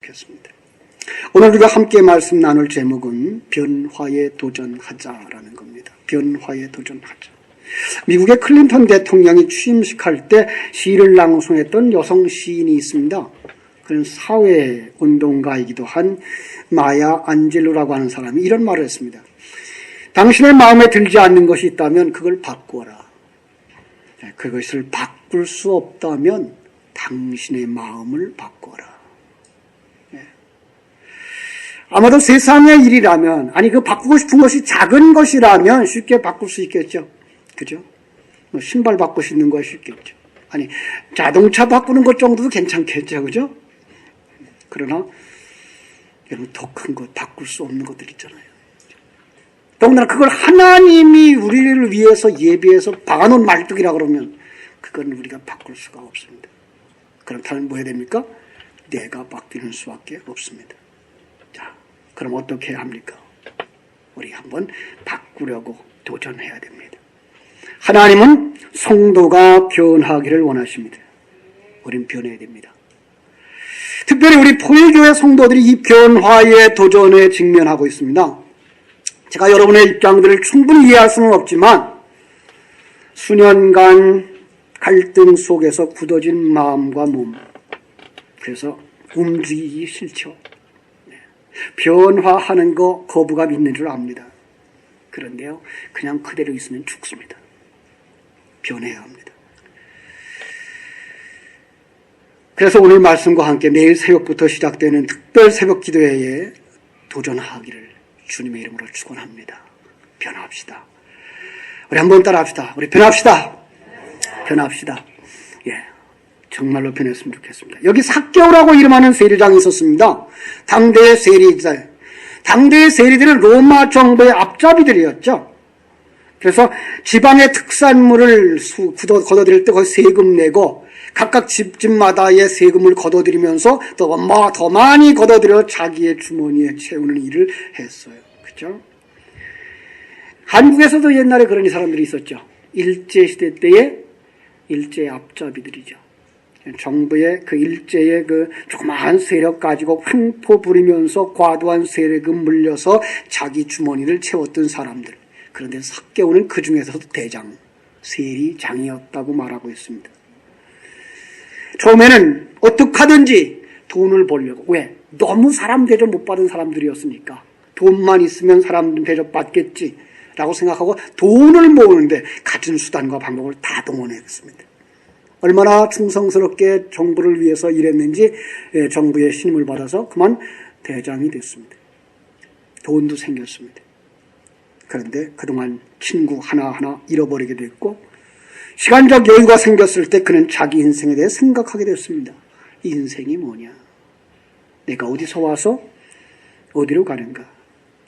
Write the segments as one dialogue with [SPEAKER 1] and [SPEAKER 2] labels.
[SPEAKER 1] 좋겠습니다. 오늘 우리가 함께 말씀 나눌 제목은 변화에 도전하자라는 겁니다. 변화에 도전하자. 미국의 클린턴 대통령이 취임식할 때 시를 낭송했던 여성 시인이 있습니다. 그는 사회운동가이기도 한 마야 안젤로라고 하는 사람이 이런 말을 했습니다. 당신의 마음에 들지 않는 것이 있다면 그걸 바꾸어라. 그것을 바꿀 수 없다면 당신의 마음을 바꿔라. 아마도 세상의 일이라면, 그 바꾸고 싶은 것이 작은 것이라면 쉽게 바꿀 수 있겠죠. 그죠? 신발 바꾸시는 것이 있겠죠. 자동차 바꾸는 것 정도도 괜찮겠죠. 그죠? 그러나, 여러분, 더 큰 것, 바꿀 수 없는 것들 있잖아요. 더군다나 그걸 하나님이 우리를 위해서 예비해서 박아놓은 말뚝이라 그러면, 그건 우리가 바꿀 수가 없습니다. 그렇다면 뭐 해야 됩니까? 내가 바뀌는 수밖에 없습니다. 자, 그럼 어떻게 해야 합니까? 우리 한번 바꾸려고 도전해야 됩니다. 하나님은 성도가 변하기를 원하십니다. 우린 변해야 됩니다. 특별히 우리 포일교회 성도들이 이 변화의 도전에 직면하고 있습니다. 제가 여러분의 입장들을 충분히 이해할 수는 없지만 수년간 갈등 속에서 굳어진 마음과 몸, 그래서 움직이기 싫죠. 변화하는 거 거부감 있는 줄 압니다. 그런데요, 그냥 그대로 있으면 죽습니다. 변해야 합니다. 그래서 오늘 말씀과 함께 내일 새벽부터 시작되는 특별 새벽 기도회에 도전하기를 주님의 이름으로 축원합니다. 변합시다. 우리 한번 따라합시다. 우리 변합시다. 변합시다. 정말로 변했으면 좋겠습니다. 여기 삭개오라고 이름하는 세리장이 있었습니다. 당대의 세리들. 당대의 세리들은 로마 정부의 앞잡이들이었죠. 그래서 지방의 특산물을 걷어들일 때 거기 세금 내고 각각 집마다의 세금을 걷어들이면서 더 많이 걷어들여 자기의 주머니에 채우는 일을 했어요. 그렇죠? 한국에서도 옛날에 그런 사람들이 있었죠. 일제시대 때의 일제 앞잡이들이죠. 정부의 그 일제의 그 조그마한 세력 가지고 횡포 부리면서 과도한 세금 물려서 자기 주머니를 채웠던 사람들. 그런데 삭개오는 그 중에서도 대장, 세리장이었다고 말하고 있습니다. 처음에는 어떻게 하든지 돈을 벌려고. 왜? 너무 사람 대접 못 받은 사람들이었으니까. 돈만 있으면 사람 대접 받겠지 라고 생각하고 돈을 모으는데 갖은 수단과 방법을 다 동원했습니다. 얼마나 충성스럽게 정부를 위해서 일했는지 정부의 신임을 받아서 그만 대장이 됐습니다. 돈도 생겼습니다. 그런데 그동안 친구 하나하나 잃어버리게 됐고 시간적 여유가 생겼을 때 그는 자기 인생에 대해 생각하게 됐습니다. 인생이 뭐냐? 내가 어디서 와서 어디로 가는가?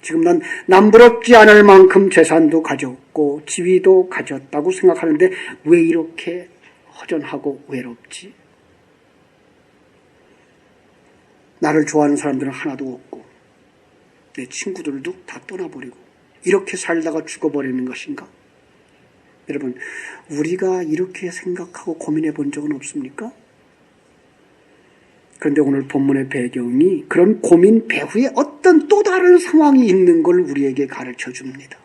[SPEAKER 1] 지금 난 남부럽지 않을 만큼 재산도 가졌고 지위도 가졌다고 생각하는데 왜 이렇게 허전하고 외롭지? 나를 좋아하는 사람들은 하나도 없고 내 친구들도 다 떠나버리고 이렇게 살다가 죽어버리는 것인가? 여러분, 우리가 이렇게 생각하고 고민해 본 적은 없습니까? 그런데 오늘 본문의 배경이 그런 고민 배후에 어떤 또 다른 상황이 있는 걸 우리에게 가르쳐 줍니다.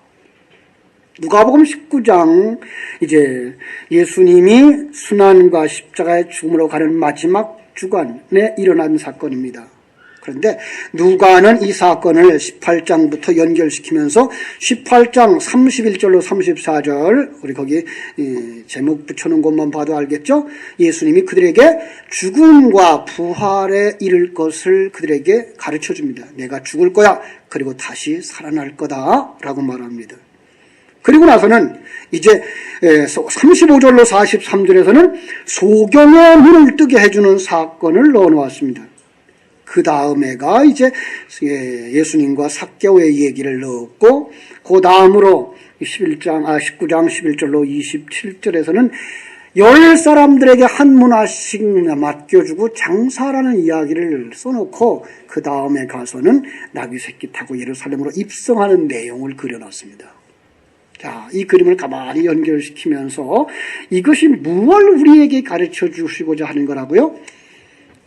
[SPEAKER 1] 누가복음 19장, 이제 예수님이 순환과 십자가의 죽음으로 가는 마지막 주간에 일어난 사건입니다. 그런데 누가는 이 사건을 18장부터 연결시키면서 18장 31절로 34절, 우리 거기 제목 붙여놓은 것만 봐도 알겠죠? 예수님이 그들에게 죽음과 부활에 이를 것을 그들에게 가르쳐 줍니다. 내가 죽을 거야. 그리고 다시 살아날 거다. 라고 말합니다. 그리고 나서는 이제 35절로 43절에서는 소경의 눈을 뜨게 해주는 사건을 넣어놓았습니다. 그 다음에가 이제 예수님과 삭개오의 얘기를 넣었고 그 다음으로 19장 11절로 27절에서는 10사람들에게 한 문화씩 맡겨주고 장사라는 이야기를 써놓고 그 다음에 가서는 나귀 새끼 타고 예루살렘으로 입성하는 내용을 그려놨습니다. 자, 이 그림을 가만히 연결시키면서 이것이 무엇을 우리에게 가르쳐 주시고자 하는 거라고요?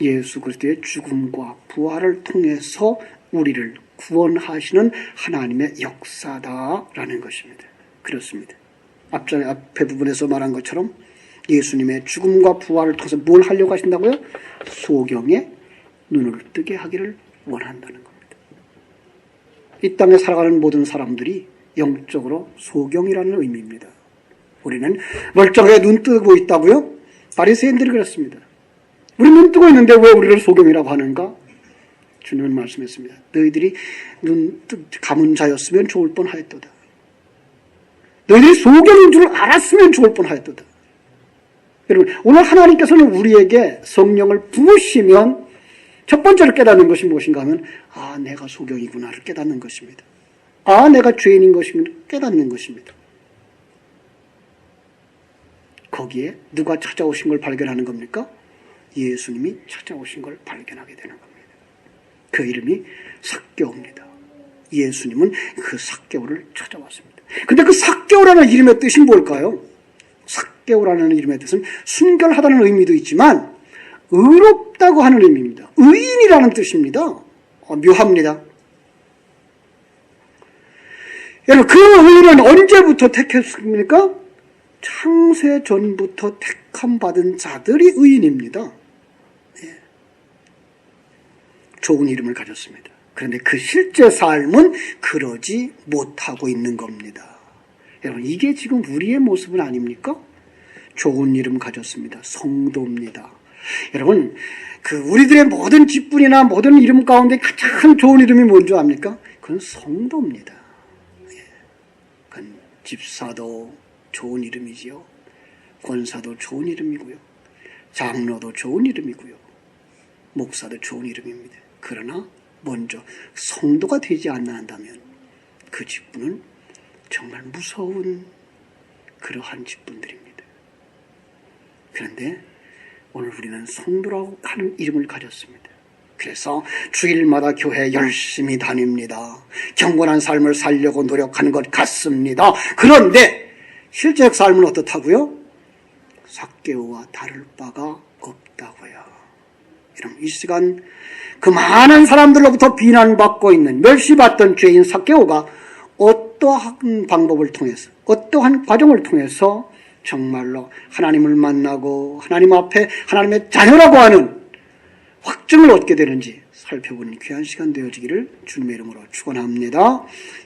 [SPEAKER 1] 예수 그리스도의 죽음과 부활을 통해서 우리를 구원하시는 하나님의 역사다라는 것입니다. 그렇습니다. 앞에 부분에서 말한 것처럼 예수님의 죽음과 부활을 통해서 뭘 하려고 하신다고요? 소경의 눈을 뜨게 하기를 원한다는 겁니다. 이 땅에 살아가는 모든 사람들이 영적으로 소경이라는 의미입니다. 우리는 멀쩡하게 눈 뜨고 있다고요? 바리새인들이 그랬습니다. 우리 눈 뜨고 있는데 왜 우리를 소경이라고 하는가? 주님은 말씀했습니다. 너희들이 감은 자였으면 좋을 뻔하였도다. 너희들이 소경인 줄 알았으면 좋을 뻔하였도다. 여러분, 오늘 하나님께서는 우리에게 성령을 부으시면 첫 번째로 깨닫는 것이 무엇인가 하면 내가 소경이구나를 깨닫는 것입니다. 내가 죄인인 것을 깨닫는 것입니다. 거기에 누가 찾아오신 걸 발견하는 겁니까? 예수님이 찾아오신 걸 발견하게 되는 겁니다. 그 이름이 삭개오입니다. 예수님은 그 삭개오를 찾아왔습니다. 근데 그 삭개오라는 이름의 뜻이 뭘까요? 삭개오라는 이름의 뜻은 순결하다는 의미도 있지만 의롭다고 하는 의미입니다. 의인이라는 뜻입니다. 묘합니다. 여러분, 그 의인은 언제부터 택했습니까? 창세 전부터 택함받은 자들이 의인입니다. 좋은 이름을 가졌습니다. 그런데 그 실제 삶은 그러지 못하고 있는 겁니다. 여러분, 이게 지금 우리의 모습은 아닙니까? 좋은 이름 가졌습니다. 성도입니다. 여러분, 우리들의 모든 직분이나 모든 이름 가운데 가장 좋은 이름이 뭔지 압니까? 그건 성도입니다. 그건 집사도 좋은 이름이지요. 권사도 좋은 이름이고요. 장로도 좋은 이름이고요. 목사도 좋은 이름입니다. 그러나 먼저 성도가 되지 않나 한다면 그 직분은 정말 무서운 그러한 직분들입니다. 그런데 오늘 우리는 성도라고 하는 이름을 가졌습니다. 그래서 주일마다 교회 열심히 다닙니다. 경건한 삶을 살려고 노력하는 것 같습니다. 그런데 실제 삶은 어떻다고요? 삭개오와 다를 바가 없다고요. 여러분, 이 시간 그 많은 사람들로부터 비난받고 있는 멸시받던 죄인 삭개오가 어떠한 방법을 통해서, 어떠한 과정을 통해서 정말로 하나님을 만나고 하나님 앞에 하나님의 자녀라고 하는 확증을 얻게 되는지 살펴보는 귀한 시간 되어지기를 주님의 이름으로 축원합니다.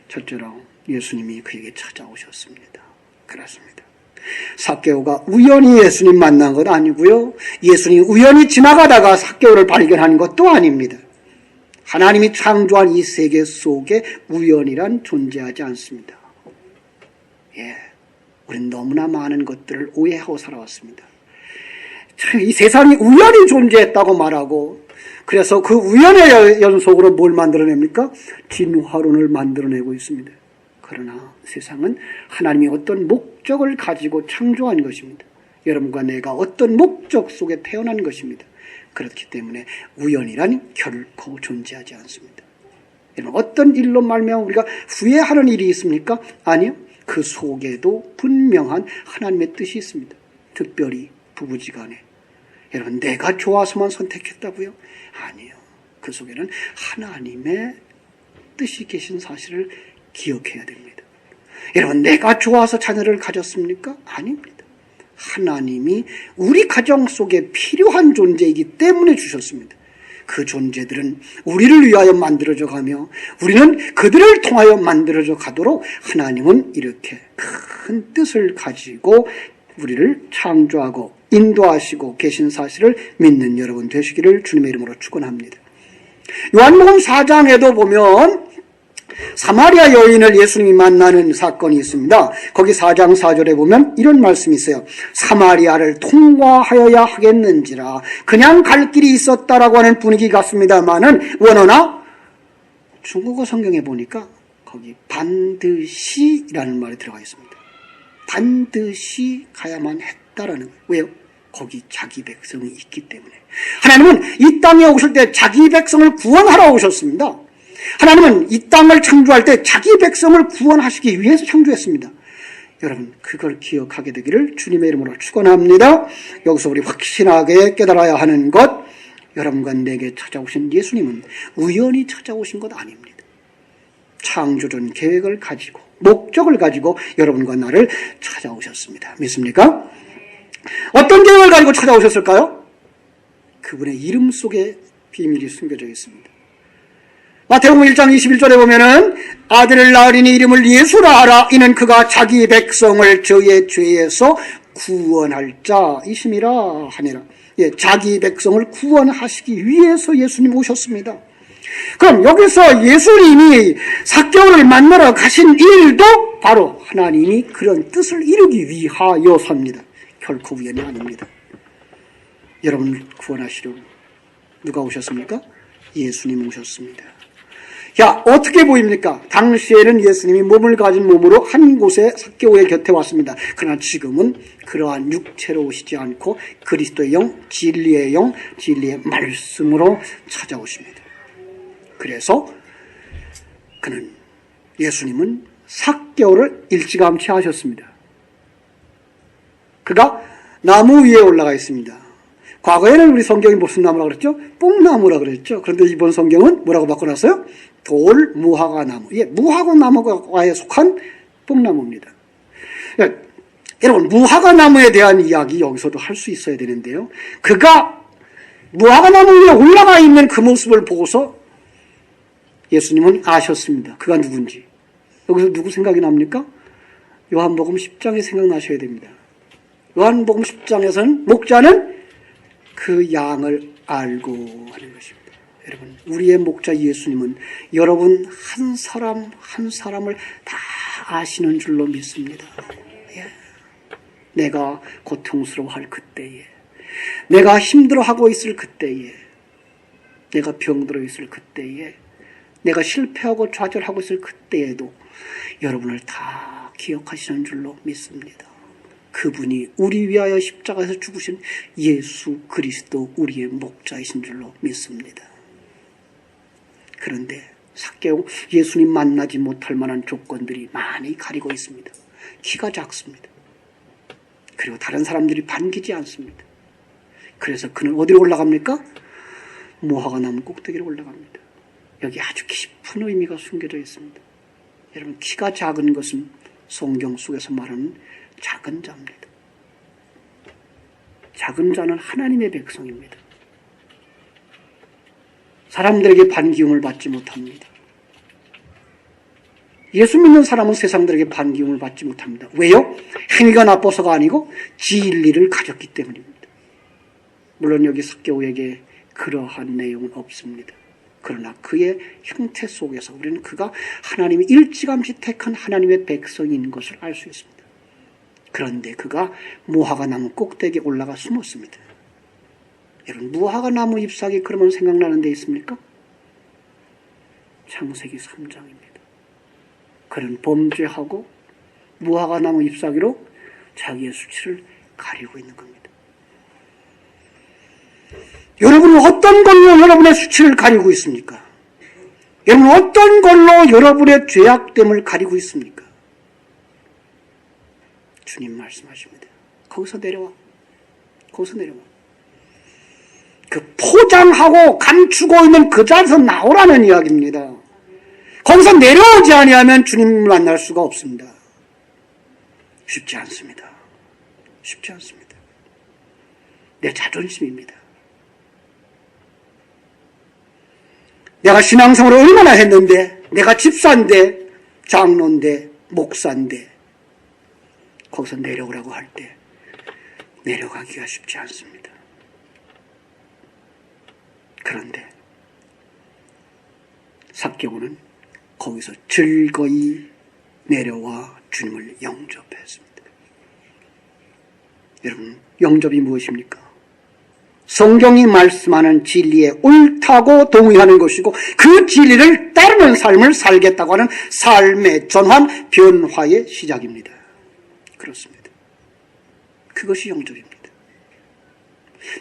[SPEAKER 1] 첫째로 예수님이 그에게 찾아오셨습니다. 그렇습니다. 삭개오가 우연히 예수님 만난 것 아니고요. 예수님이 우연히 지나가다가 삭개오를 발견한 것도 아닙니다. 하나님이 창조한 이 세계 속에 우연이란 존재하지 않습니다. 우리는 너무나 많은 것들을 오해하고 살아왔습니다. 이 세상이 우연히 존재했다고 말하고, 그래서 그 우연의 연속으로 뭘 만들어냅니까? 진화론을 만들어내고 있습니다. 그러나 세상은 하나님이 어떤 목적을 가지고 창조한 것입니다. 여러분과 내가 어떤 목적 속에 태어난 것입니다. 그렇기 때문에 우연이란 결코 존재하지 않습니다. 여러분, 어떤 일로 말미암아 우리가 후회하는 일이 있습니까? 아니요. 그 속에도 분명한 하나님의 뜻이 있습니다. 특별히 부부지간에. 여러분, 내가 좋아서만 선택했다고요? 아니요. 그 속에는 하나님의 뜻이 계신 사실을 기억해야 됩니다. 여러분, 내가 좋아서 자녀를 가졌습니까? 아닙니다. 하나님이 우리 가정 속에 필요한 존재이기 때문에 주셨습니다. 그 존재들은 우리를 위하여 만들어져 가며 우리는 그들을 통하여 만들어져 가도록 하나님은 이렇게 큰 뜻을 가지고 우리를 창조하고 인도하시고 계신 사실을 믿는 여러분 되시기를 주님의 이름으로 축원합니다. 요한복음 4장에도 보면 사마리아 여인을 예수님이 만나는 사건이 있습니다. 거기 4장 4절에 보면 이런 말씀이 있어요. 사마리아를 통과하여야 하겠는지라. 그냥 갈 길이 있었다라고 하는 분위기 같습니다만은 원어나 중국어 성경에 보니까 거기 반드시라는 말이 들어가 있습니다. 반드시 가야만 했다라는 거예요. 왜요? 거기 자기 백성이 있기 때문에. 하나님은 이 땅에 오실 때 자기 백성을 구원하러 오셨습니다. 하나님은 이 땅을 창조할 때 자기 백성을 구원하시기 위해서 창조했습니다. 여러분, 그걸 기억하게 되기를 주님의 이름으로 축원합니다. 여기서 우리 확신하게 깨달아야 하는 것, 여러분과 내게 찾아오신 예수님은 우연히 찾아오신 것 아닙니다. 창조전 계획을 가지고 목적을 가지고 여러분과 나를 찾아오셨습니다. 믿습니까? 어떤 계획을 가지고 찾아오셨을까요? 그분의 이름 속에 비밀이 숨겨져 있습니다. 마태복음 1장 21절에 보면은 아들을 낳으리니 이름을 예수라 하라. 이는 그가 자기 백성을 저의 죄에서 구원할 자이심이라 하니라. 예, 자기 백성을 구원하시기 위해서 예수님 오셨습니다. 그럼 여기서 예수님이 삭개오를 만나러 가신 일도 바로 하나님이 그런 뜻을 이루기 위하여서입니다. 결코 우연이 아닙니다. 여러분을 구원하시려고 누가 오셨습니까? 예수님 오셨습니다. 야, 어떻게 보입니까? 당시에는 예수님이 몸을 가진 몸으로 한 곳에 삭개오의 곁에 왔습니다. 그러나 지금은 그러한 육체로 오시지 않고 그리스도의 영, 진리의 영, 진리의 말씀으로 찾아오십니다. 그래서 예수님은 삭개오를 일찌감치 하셨습니다. 그가 나무 위에 올라가 있습니다. 과거에는 우리 성경이 무슨 나무라고 그랬죠? 뽕나무라고 그랬죠. 그런데 이번 성경은 뭐라고 바꿔놨어요? 돌 무화과 나무. 예, 무화과 나무과에 속한 뽕나무입니다. 예, 여러분, 무화과 나무에 대한 이야기 여기서도 할 수 있어야 되는데요. 그가 무화과 나무 위에 올라가 있는 그 모습을 보고서 예수님은 아셨습니다. 그가 누군지. 여기서 누구 생각이 납니까? 요한복음 10장이 생각나셔야 됩니다. 요한복음 10장에서는 목자는 그 양을 알고 하는 것입니다. 여러분, 우리의 목자 예수님은 여러분 한 사람 한 사람을 다 아시는 줄로 믿습니다. 예. 내가 고통스러워할 그때에, 내가 힘들어하고 있을 그때에, 내가 병들어 있을 그때에, 내가 실패하고 좌절하고 있을 그때에도 여러분을 다 기억하시는 줄로 믿습니다. 그분이 우리 위하여 십자가에서 죽으신 예수 그리스도 우리의 목자이신 줄로 믿습니다. 그런데 삭개오 예수님 만나지 못할 만한 조건들이 많이 가리고 있습니다. 키가 작습니다. 그리고 다른 사람들이 반기지 않습니다. 그래서 그는 어디로 올라갑니까? 무화과 나무 꼭대기로 올라갑니다. 여기 아주 깊은 의미가 숨겨져 있습니다. 여러분, 키가 작은 것은 성경 속에서 말하는 작은 자입니다. 작은 자는 하나님의 백성입니다. 사람들에게 반기움을 받지 못합니다. 예수 믿는 사람은 세상들에게 반기움을 받지 못합니다. 왜요? 행위가 나빠서가 아니고 진리를 가졌기 때문입니다. 물론 여기 삭개오에게 그러한 내용은 없습니다. 그러나 그의 형태 속에서 우리는 그가 하나님이 일찌감치 택한 하나님의 백성인 것을 알 수 있습니다. 그런데 그가 무화과 나무 꼭대기에 올라가 숨었습니다. 여러분, 무화과 나무 잎사귀 그러면 생각나는 데 있습니까? 창세기 3장입니다. 그는 범죄하고 무화과 나무 잎사귀로 자기의 수치를 가리고 있는 겁니다. 여러분은 어떤 걸로 여러분의 수치를 가리고 있습니까? 여러분은 어떤 걸로 여러분의 죄악됨을 가리고 있습니까? 주님 말씀하십니다. 거기서 내려와. 거기서 내려와. 그 포장하고 감추고 있는 그 자리에서 나오라는 이야기입니다. 거기서 내려오지 아니하면 주님을 만날 수가 없습니다. 쉽지 않습니다. 쉽지 않습니다. 내 자존심입니다. 내가 신앙생활을 얼마나 했는데, 내가 집사인데, 장로인데, 목사인데, 거기서 내려오라고 할 때 내려가기가 쉽지 않습니다. 그런데 삭개오는 거기서 즐거이 내려와 주님을 영접했습니다. 여러분, 영접이 무엇입니까? 성경이 말씀하는 진리에 옳다고 동의하는 것이고 그 진리를 따르는 삶을 살겠다고 하는 삶의 전환, 변화의 시작입니다. 그렇습니다. 그것이 영접입니다.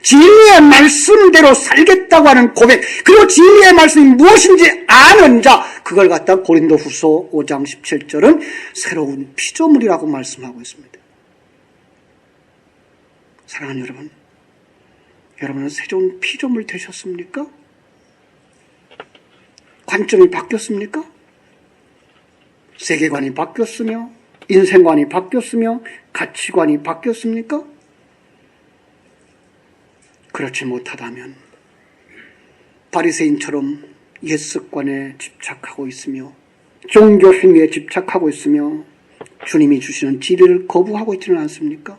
[SPEAKER 1] 진리의 말씀대로 살겠다고 하는 고백, 그리고 진리의 말씀이 무엇인지 아는 자, 그걸 갖다 고린도후서 5장 17절은 새로운 피조물이라고 말씀하고 있습니다. 사랑하는 여러분, 여러분은 새로운 피조물 되셨습니까? 관점이 바뀌었습니까? 세계관이 바뀌었으며 인생관이 바뀌었으며 가치관이 바뀌었습니까? 그렇지 못하다면 바리새인처럼 옛 습관에 집착하고 있으며 종교 행위에 집착하고 있으며 주님이 주시는 진리를 거부하고 있지는 않습니까?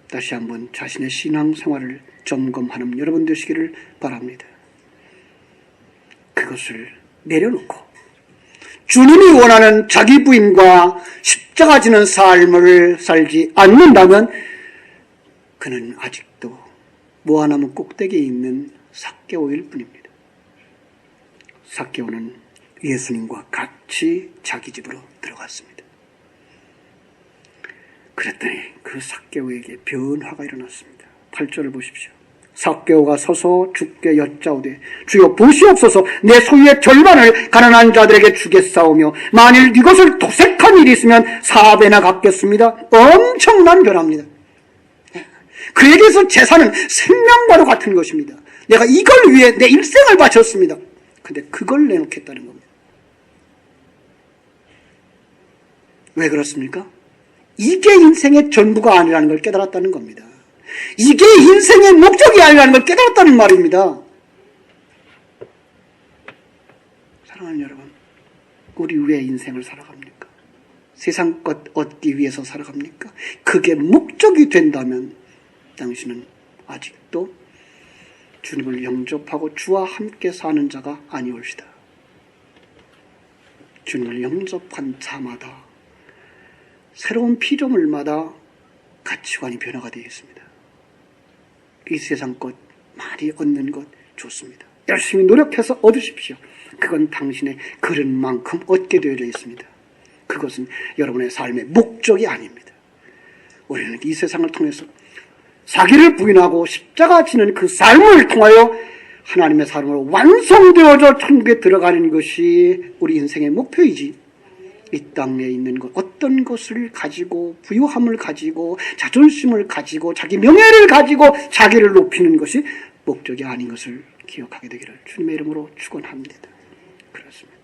[SPEAKER 1] 다시 한번 자신의 신앙생활을 점검하는 여러분 되시기를 바랍니다. 그것을 내려놓고 주님이 원하는 자기 부인과 십자가 지는 삶을 살지 않는다면 그는 아직도 무화나무 꼭대기에 있는 삭개오일 뿐입니다. 삭개오는 예수님과 같이 자기 집으로 들어갔습니다. 그랬더니 그 삭개오에게 변화가 일어났습니다. 8절을 보십시오. 삭개오가 서서 주께 여짜오되 주여 보시옵소서 내 소유의 절반을 가난한 자들에게 주겠사오며 만일 이것을 도색한 일이 있으면 4배나 갚겠습니다. 엄청난 변화입니다. 그에게서 재산은 생명과도 같은 것입니다. 내가 이걸 위해 내 일생을 바쳤습니다. 근데 그걸 내놓겠다는 겁니다. 왜 그렇습니까? 이게 인생의 전부가 아니라는 걸 깨달았다는 겁니다. 이게 인생의 목적이 아니라는 걸 깨달았다는 말입니다. 사랑하는 여러분, 우리 왜 인생을 살아갑니까? 세상 것 얻기 위해서 살아갑니까? 그게 목적이 된다면 당신은 아직도 주님을 영접하고 주와 함께 사는 자가 아니올시다. 주님을 영접한 자마다 새로운 피조물마다 가치관이 변화가 되어 있습니다. 이 세상 것 많이 얻는 것 좋습니다. 열심히 노력해서 얻으십시오. 그건 당신의 그릇만큼 얻게 되어 있습니다. 그것은 여러분의 삶의 목적이 아닙니다. 우리는 이 세상을 통해서 자기를 부인하고 십자가 지는 그 삶을 통하여 하나님의 사람으로 완성되어져 천국에 들어가는 것이 우리 인생의 목표이지, 이 땅에 있는 것, 어떤 것을 가지고 부유함을 가지고 자존심을 가지고 자기 명예를 가지고 자기를 높이는 것이 목적이 아닌 것을 기억하게 되기를 주님의 이름으로 축원합니다. 그렇습니다.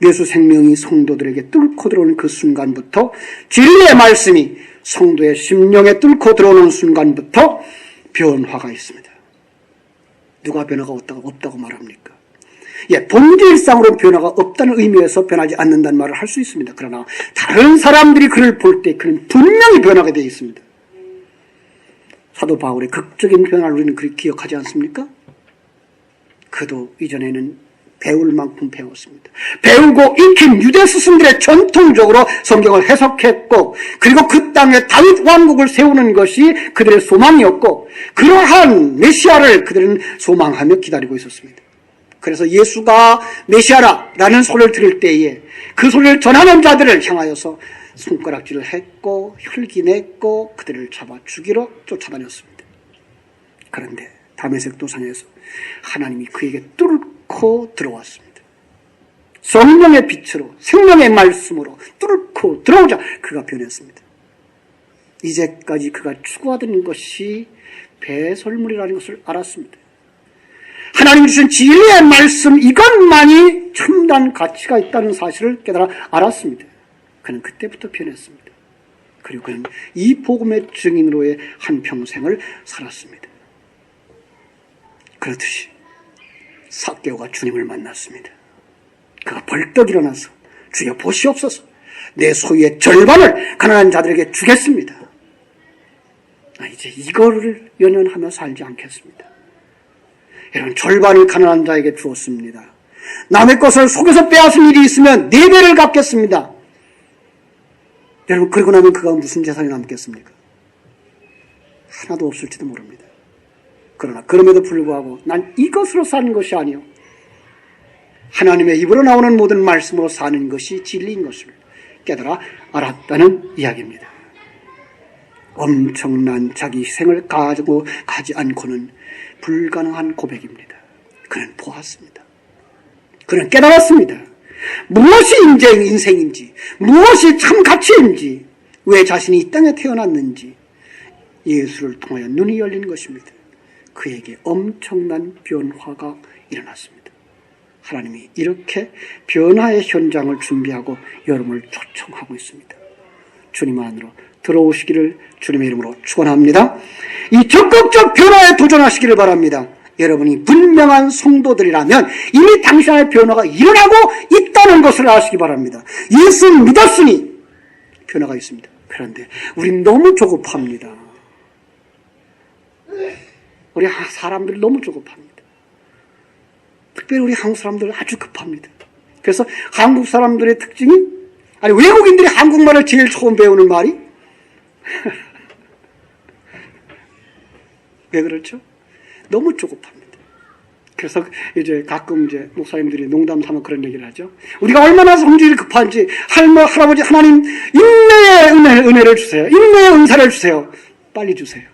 [SPEAKER 1] 예수 생명이 성도들에게 뚫고 들어오는 그 순간부터, 진리의 말씀이 성도의 심령에 뚫고 들어오는 순간부터 변화가 있습니다. 누가 변화가 없다고 말합니까? 본질상으로 변화가 없다는 의미에서 변하지 않는다는 말을 할 수 있습니다. 그러나 다른 사람들이 그를 볼 때 그는 분명히 변하게 되어 있습니다. 사도 바울의 극적인 변화를 우리는 그렇게 기억하지 않습니까? 그도 이전에는 배울 만큼 배웠습니다. 배우고 익힌 유대 스승들의 전통적으로 성경을 해석했고, 그리고 그 땅에 다윗 왕국을 세우는 것이 그들의 소망이었고, 그러한 메시아를 그들은 소망하며 기다리고 있었습니다. 그래서 예수가 메시아라는 소리를 들을 때에 그 소리를 전하는 자들을 향하여서 손가락질을 했고 혈기냈고 그들을 잡아 죽이러 쫓아다녔습니다. 그런데 다메섹 도상에서 하나님이 그에게 뚫고 들어왔습니다. 성령의 빛으로, 생명의 말씀으로 뚫고 들어오자 그가 변했습니다. 이제까지 그가 추구하던 것이 배설물이라는 것을 알았습니다. 하나님 주신 진리의 말씀, 이것만이 첨단 가치가 있다는 사실을 깨달아 알았습니다. 그는 그때부터 변했습니다. 그리고 그는 이 복음의 증인으로의 한평생을 살았습니다. 그렇듯이 삭개오가 주님을 만났습니다. 그가 벌떡 일어나서 주여 보시옵소서, 내 소유의 절반을 가난한 자들에게 주겠습니다. 이제 이거를 연연하며 살지 않겠습니다. 여러분, 절반을 가난한 자에게 주었습니다. 남의 것을 속여서 빼앗은 일이 있으면 4배를 갚겠습니다. 여러분, 그러고 나면 그가 무슨 재산이 남겠습니까? 하나도 없을지도 모릅니다. 그러나 그럼에도 불구하고 난 이것으로 사는 것이 아니요, 하나님의 입으로 나오는 모든 말씀으로 사는 것이 진리인 것을 깨달아 알았다는 이야기입니다. 엄청난 자기 희생을 가지고 가지 않고는 불가능한 고백입니다. 그는 보았습니다. 그는 깨달았습니다. 무엇이 인생인지, 무엇이 참 가치인지, 왜 자신이 이 땅에 태어났는지, 예수를 통하여 눈이 열린 것입니다. 그에게 엄청난 변화가 일어났습니다. 하나님이 이렇게 변화의 현장을 준비하고 여러분을 초청하고 있습니다. 주님 안으로 들어오시기를 주님의 이름으로 축원합니다. 이 적극적 변화에 도전하시기를 바랍니다. 여러분이 분명한 성도들이라면 이미 당신 안에 변화가 일어나고 있다는 것을 아시기 바랍니다. 예수 믿었으니 변화가 있습니다. 그런데 우린 너무 조급합니다. 우리 사람들이 너무 조급합니다. 특별히 우리 한국 사람들 아주 급합니다. 그래서 한국 사람들의 특징이, 아니 외국인들이 한국말을 제일 처음 배우는 말이 왜 그렇죠? 너무 조급합니다. 그래서 이제 가끔 이제 목사님들이 농담 삼아 그런 얘기를 하죠. 우리가 얼마나 성질이 급한지, 할아버지 하나님 인내의 은혜를 주세요. 인내의 은사를 주세요. 빨리 주세요.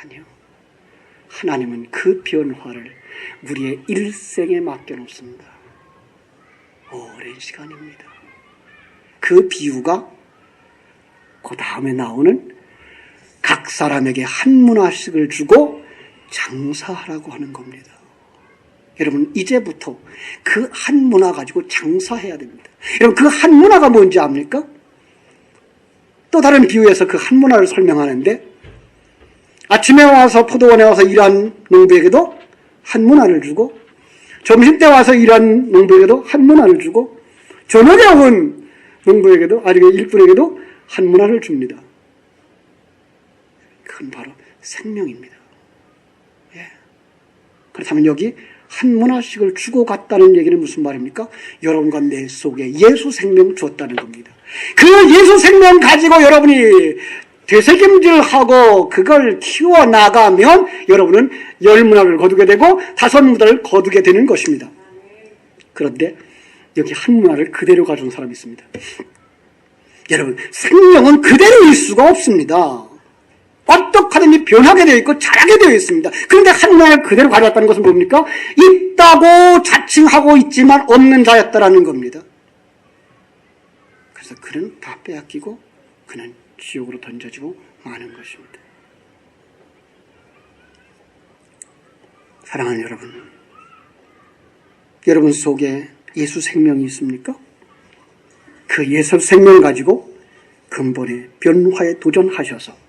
[SPEAKER 1] 아니요. 하나님은 그 변화를 우리의 일생에 맡겨놓습니다. 오랜 시간입니다. 그 비유가 그 다음에 나오는 각 사람에게 한 문화씩을 주고 장사하라고 하는 겁니다. 여러분 이제부터 그 한 문화 가지고 장사해야 됩니다. 여러분 그 한 문화가 뭔지 압니까? 또 다른 비유에서 그 한 문화를 설명하는데, 아침에 와서 포도원에 와서 일한 농부에게도 한 문화를 주고, 점심때 와서 일한 농부에게도 한 문화를 주고, 저녁에 온 농부에게도, 아니 일꾼에게도 한 문화를 줍니다. 그건 바로 생명입니다. 예. 그렇다면 여기 한 문화씩을 주고 갔다는 얘기는 무슨 말입니까? 여러분과 내 속에 예수 생명 줬다는 겁니다. 그 예수 생명 가지고 여러분이 되새김질하고 그걸 키워나가면 여러분은 10문화를 거두게 되고 5문화를 거두게 되는 것입니다. 그런데 여기 한 문화를 그대로 가져온 사람이 있습니다. 여러분 생명은 그대로일 수가 없습니다. 어떻게 하든지 변하게 되어 있고 자라게 되어 있습니다. 그런데 한 문화를 그대로 가져왔다는 것은 뭡니까? 있다고 자칭하고 있지만 없는 자였다라는 겁니다. 그래서 그는 다 빼앗기고 그는 지옥으로 던져지고 마는 것입니다. 사랑하는 여러분 속에 예수 생명이 있습니까? 그 예수 생명을 가지고 근본의 변화에 도전하셔서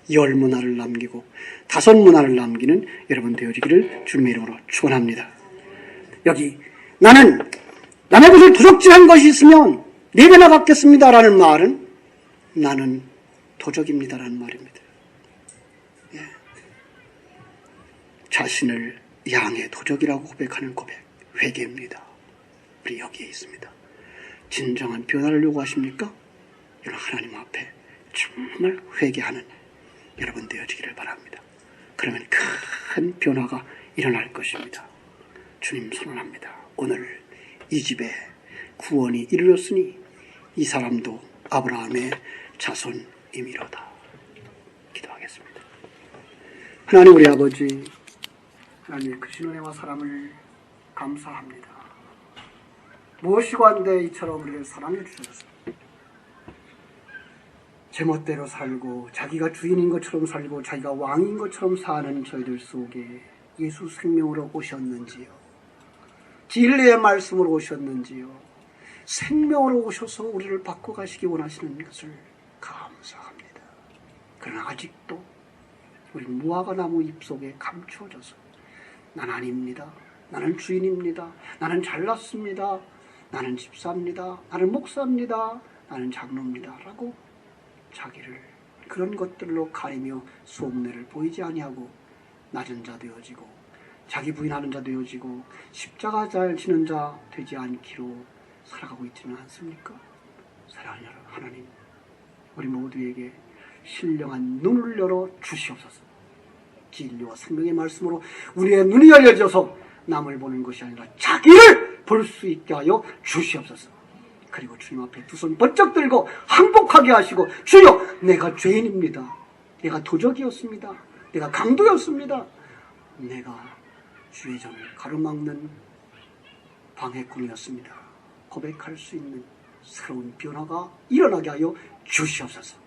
[SPEAKER 1] 10문화를 남기고 5문화를 남기는 여러분 되어지기를 주님의 이름으로 축원합니다. 여기 나는 남의 것을 도적질한 것이 있으면 4배나 갚겠습니다라는 말은 나는 도적입니다라는 말입니다. 예. 자신을 양의 도적이라고 고백하는 고백, 회개입니다. 우리 여기에 있습니다. 진정한 변화를 요구하십니까? 여러분 하나님 앞에 정말 회개하는 여러분 되어지기를 바랍니다. 그러면 큰 변화가 일어날 것입니다. 주님 선언합니다. 오늘 이 집에 구원이 이르렀으니 이 사람도 아브라함의 자손이미로다. 기도하겠습니다. 하나님 우리 아버지, 하나님의 크신 은혜와 사랑을 감사합니다. 무엇이고 한데 이처럼 우리를 사랑해 주셔서 제멋대로 살고 자기가 주인인 것처럼 살고 자기가 왕인 것처럼 사는 저희들 속에 예수 생명으로 오셨는지요, 진리의 말씀으로 오셨는지요, 생명으로 오셔서 우리를 바꿔가시기 원하시는 것을 감사합니다. 그러나 아직도 우리 무화과 나무 잎 속에 감추어져서 난 아닙니다, 나는 주인입니다, 나는 잘났습니다, 나는 집사입니다, 나는 목사입니다, 나는 장로입니다 라고 자기를 그런 것들로 가리며 속내를 보이지 아니하고 낮은 자 되어지고 자기 부인하는 자 되어지고 십자가 잘 지는 자 되지 않기로 살아가고 있지는 않습니까? 사랑하는 하나님, 우리 모두에게 신령한 눈을 열어 주시옵소서. 진리와 생명의 말씀으로 우리의 눈이 열려져서 남을 보는 것이 아니라 자기를 볼 수 있게 하여 주시옵소서. 그리고 주님 앞에 두 손 번쩍 들고 항복하게 하시고, 주여 내가 죄인입니다, 내가 도적이었습니다, 내가 강도였습니다, 내가 주의 전을 가로막는 방해꾼이었습니다 고백할 수 있는 새로운 변화가 일어나게 하여 주시옵소서.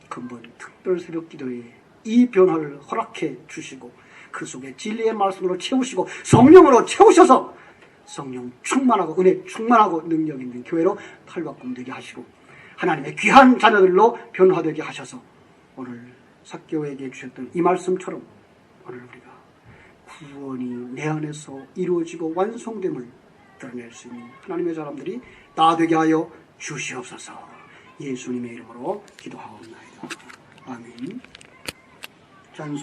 [SPEAKER 1] 근본 특별 새벽 기도에 이 변화를 허락해 주시고 그 속에 진리의 말씀으로 채우시고 성령으로 채우셔서 성령 충만하고 은혜 충만하고 능력 있는 교회로 탈바꿈 되게 하시고 하나님의 귀한 자녀들로 변화되게 하셔서 오늘 삭개오에게 주셨던 이 말씀처럼 오늘 우리가 구원이 내 안에서 이루어지고 완성됨을 드러낼 수 있는 하나님의 사람들이 다 되게 하여 주시옵소서. 예수님의 이름으로 기도하옵나이다. 아멘.